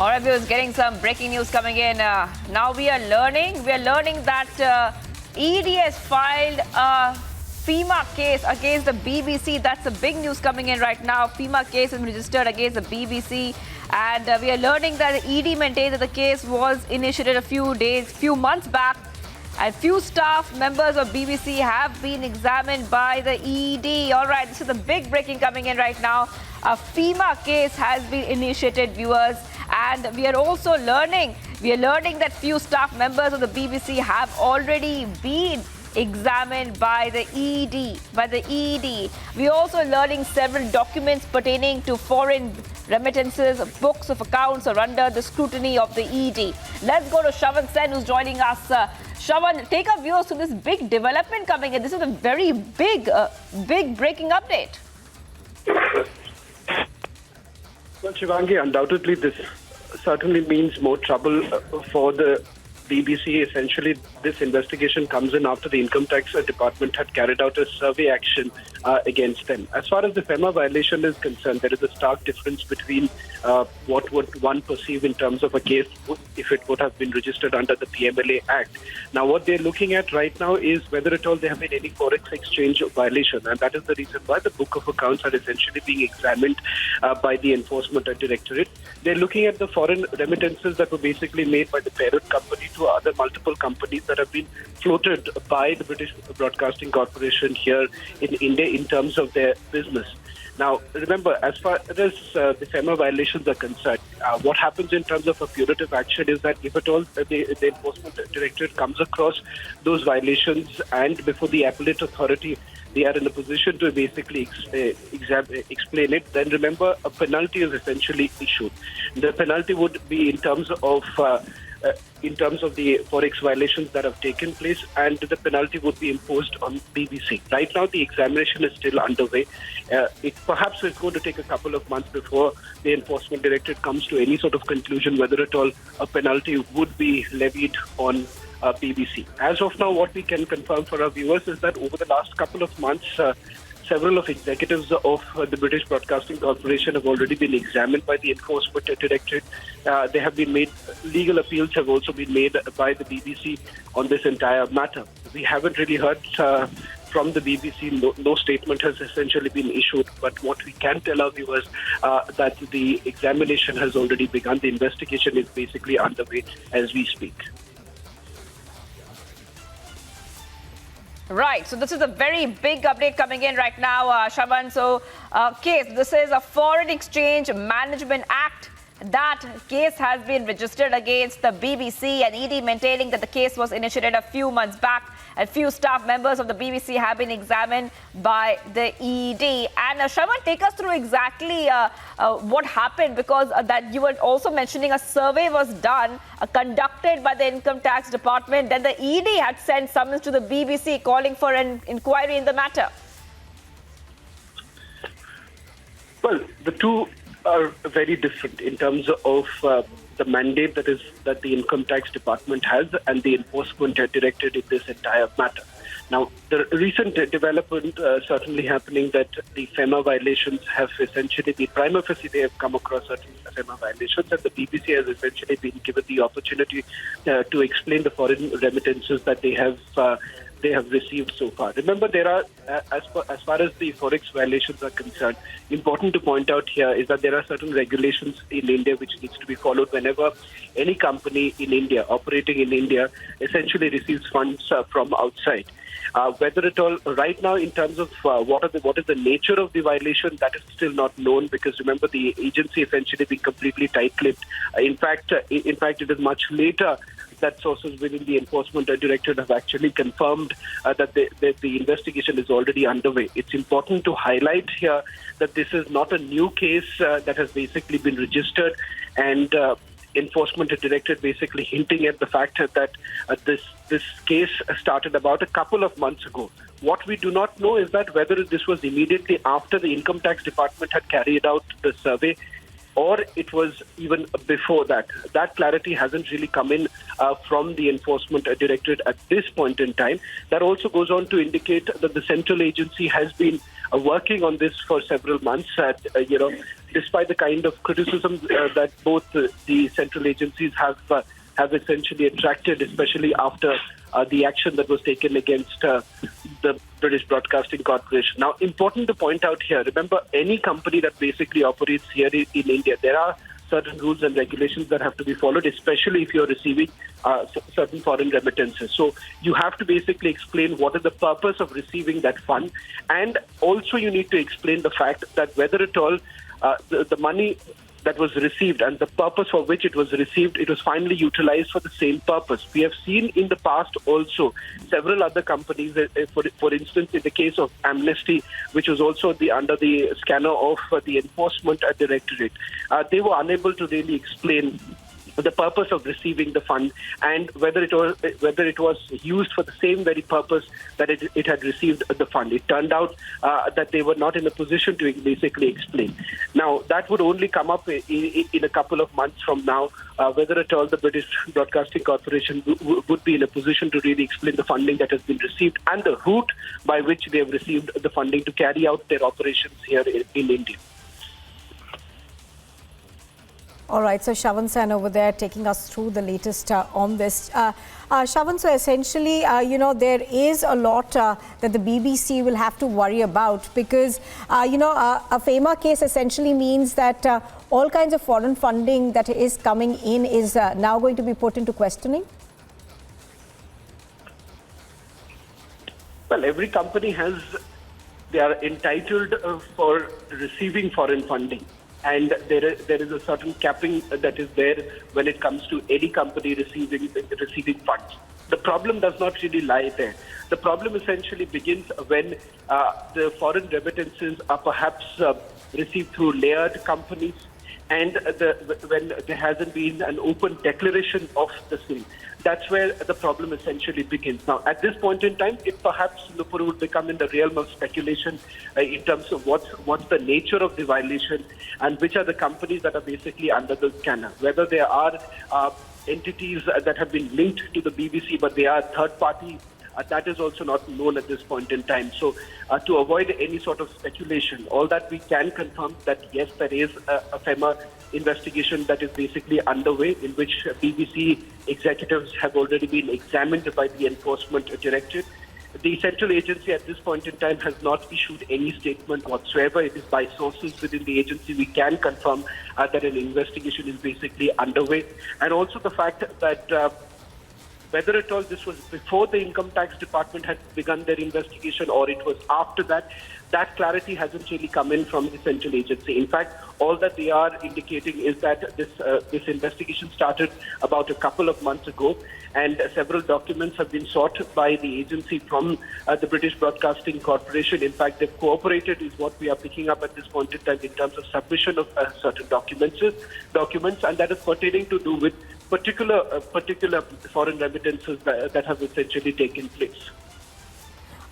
All right, viewers, getting some breaking news coming in. Now we are learning that ED has filed a FEMA case against the BBC. That's the big news coming in right now. FEMA case has been registered against the BBC. And we are learning that the ED maintained that the case was initiated a few months back. And few staff members of BBC have been examined by the ED. All right, this is the big breaking coming in right now. A FEMA case has been initiated, viewers. And we are also learning that few staff members of the BBC have already been examined by the ED. We are also learning several documents pertaining to foreign remittances, books of accounts are under the scrutiny of the ED. Let's go to Shravan Sen, who's joining us. Shravan, take our viewers to this big development coming in. This is a very big breaking update. Well, Shivangi, undoubtedly this certainly means more trouble for the BBC. Essentially, this investigation comes in after the Income Tax Department had carried out a survey action against them. As far as the FEMA violation is concerned, there is a stark difference between what would one perceive in terms of a case if it would have been registered under the PMLA Act. Now, what they're looking at right now is whether at all there have been any forex exchange violation, and that is the reason why the book of accounts are essentially being examined by the Enforcement Directorate. They're looking at the foreign remittances that were basically made by the parent company to other multiple companies that have been floated by the British Broadcasting Corporation here in India in terms of their business. Now, remember, as far as the FEMA violations are concerned, what happens in terms of a punitive action is that if at all the Enforcement Directorate comes across those violations and before the appellate authority, they are in a position to basically explain it, then remember, a penalty is essentially issued. The penalty would be in terms of the forex violations that have taken place, and the penalty would be imposed on BBC. Right now, the examination is still underway. It perhaps is going to take a couple of months before the Enforcement Directorate comes to any sort of conclusion whether at all a penalty would be levied on BBC. As of now, what we can confirm for our viewers is that over the last couple of months, several of executives of the British Broadcasting Corporation have already been examined by the Enforcement Directorate. They have been made, legal appeals have also been made by the BBC on this entire matter. We haven't really heard from the BBC. No statement has essentially been issued, but what we can tell our viewers that the examination has already begun. The investigation is basically underway as we speak. Right, so this is a very big update coming in right now, Shravan. So, this is a Foreign Exchange Management Act. That case has been registered against the BBC, and ED maintaining that the case was initiated a few months back. A few staff members of the BBC have been examined by the ED. And Shravan, take us through exactly what happened, because that you were also mentioning a survey was done, conducted by the Income Tax Department. Then the ED had sent summons to the BBC calling for an inquiry in the matter. Well, the two are very different in terms of the mandate that the Income Tax Department has and the Enforcement Directorate in this entire matter. Now, the recent development certainly happening that the FEMA violations have essentially been prima facie. They have come across certain FEMA violations, and the BBC has essentially been given the opportunity to explain the foreign remittances that they have received so far. Remember, there are, as far as the forex violations are concerned, important to point out here is that there are certain regulations in India which needs to be followed whenever any company in India, operating in India, essentially receives funds from outside. Whether at all, right now, in terms of what is the nature of the violation, that is still not known, because remember, the agency essentially being completely tight-lipped. In fact, it is much later that sources within the Enforcement Directorate have actually confirmed that the investigation is already underway. It's important to highlight here that this is not a new case that has basically been registered, and Enforcement Directorate basically hinting at the fact that this case started about a couple of months ago. What we do not know is that whether this was immediately after the Income Tax Department had carried out the survey, or it was even before that. That clarity hasn't really come in from the Enforcement Directorate at this point in time. That also goes on to indicate that the central agency has been working on this for several months. despite the kind of criticism that both the central agencies have essentially attracted, especially after the action that was taken against the British Broadcasting Corporation. Now, important to point out here, remember, any company that basically operates here in India, there are certain rules and regulations that have to be followed, especially if you're receiving certain foreign remittances. So you have to basically explain what is the purpose of receiving that fund, and also you need to explain the fact that whether at all the money that was received and the purpose for which it was received, it was finally utilized for the same purpose. We have seen in the past also several other companies, for instance, in the case of Amnesty, which was also under the scanner of the Enforcement Directorate, they were unable to really explain the purpose of receiving the fund and whether it was used for the same very purpose that it had received the fund. It turned out that they were not in a position to basically explain. Now, that would only come up in a couple of months from now, whether at all the British Broadcasting Corporation would be in a position to really explain the funding that has been received and the route by which they have received the funding to carry out their operations here in India. All right, so Shravan Sen over there taking us through the latest on this. Shravan, so essentially, there is a lot that the BBC will have to worry about because, a FEMA case essentially means that all kinds of foreign funding that is coming in is now going to be put into questioning? Well, every company they are entitled for receiving foreign funding. And there is a certain capping that is there when it comes to any company receiving funds. The problem does not really lie there. The problem essentially begins when the foreign remittances are perhaps received through layered companies and when there hasn't been an open declaration of the same. That's where the problem essentially begins. Now, at this point in time, it perhaps Nupur would become in the realm of speculation in terms of what's the nature of the violation and which are the companies that are basically under the scanner. Whether there are entities that have been linked to the BBC, but they are third party. That is also not known at this point in time. So to avoid any sort of speculation, all that we can confirm that yes, there is a FEMA investigation that is basically underway in which BBC executives have already been examined by the Enforcement Directorate. The central agency at this point in time has not issued any statement whatsoever. It is by sources within the agency we can confirm that an investigation is basically underway. And also the fact that whether at all this was before the Income Tax Department had begun their investigation or it was after that, that clarity hasn't really come in from the central agency. In fact, all that they are indicating is that this investigation started about a couple of months ago, and several documents have been sought by the agency from the British Broadcasting Corporation. In fact, they've cooperated is what we are picking up at this point in time in terms of submission of certain documents, and that is pertaining to do with particular foreign remittances that have essentially taken place.